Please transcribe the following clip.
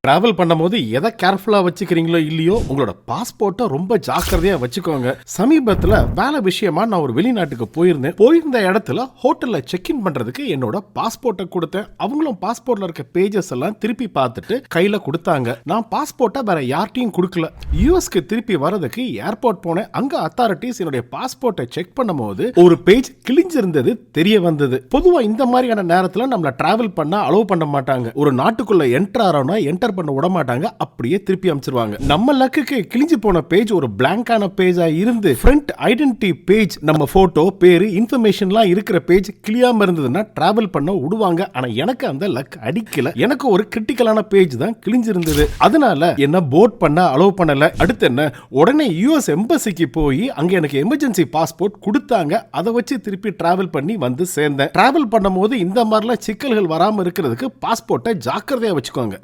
Travel பண்ணும்போது எதை கேர்ஃபுல்லா வச்சுக்கிறீங்களோ இல்லையோ உங்களோட பாஸ்போர்ட்டை ரொம்ப ஜாக்கிரதையா வச்சுக்கோங்க. சமீபத்துல வேலை விஷயமா நான் ஒரு வெளிநாட்டுக்கு போயிருந்த இடத்துல ஹோட்டல்ல செக் இன் பண்றதுக்கு என்னோட பாஸ்போர்ட்டை கொடுத்தேன். அவங்களும் பாஸ்போர்ட்ல இருக்க பேஜஸ் எல்லாம் திருப்பி பார்த்துட்டு கையில கொடுத்தாங்க. நான் பாஸ்போர்ட்டை வேற யார்ட்டையும் கொடுக்கல. யூஎஸ்க்கு திருப்பி வரதுக்கு ஏர்போர்ட் போனேன். அங்க அத்தாரிட்டிஸ் என்னுடைய பாஸ்போர்ட்டை செக் பண்ணும்போது ஒரு பேஜ் கிழிஞ்சிருந்தது தெரிய வந்தது. பொதுவா இந்த மாதிரியான நேரத்துல நம்மள டிராவல் பண்ண அலோவ் பண்ண மாட்டாங்க. ஒரு நாட்டுக்குள்ள என்டர் ஆறோம்னா என்டர் பண்ண விட மாட்டாங்க. அப்படியே திருப்பி அனுப்பிச்சிருவாங்க. நம்ம லக்குக்கு கிழிஞ்சு போன பேஜ் ஒரு பிளாங்கான பேஜா இருந்து ஃப்ரண்ட் ஐடென்டிட்டி பேஜ், நம்ம போட்டோ, பேரு, இன்ஃபர்மேஷன்லாம் இருக்கிற பேஜ் கிளியாம இருந்ததுன்னா டிராவல் பண்ண விடுவாங்க. ஆனா எனக்கு அந்த லக் அடிக்கல. எனக்கு ஒரு கிரிட்டிக்கலான பேஜ் தான் கிழிஞ்சிருந்தது. அதனால என்ன போர்ட் பண்ண அலோவ் பண்ணல. அடுத்து என்ன, உடனே யுஎஸ் எம்பசிக்கு போய் அங்க எனக்கு எமர்ஜென்சி பாஸ்போர்ட் கொடுத்தாங்க. அதை வச்சு திருப்பி டிராவல் பண்ணி வந்து சேர்ந்தேன். டிராவல் பண்ணும்போது இந்த மாதிரிலாம் சிக்கல்கள் வராம இருக்கிறதுக்கு பாஸ்போர்ட்டை ஜாக்கிரதையா வச்சுக்கோங்க.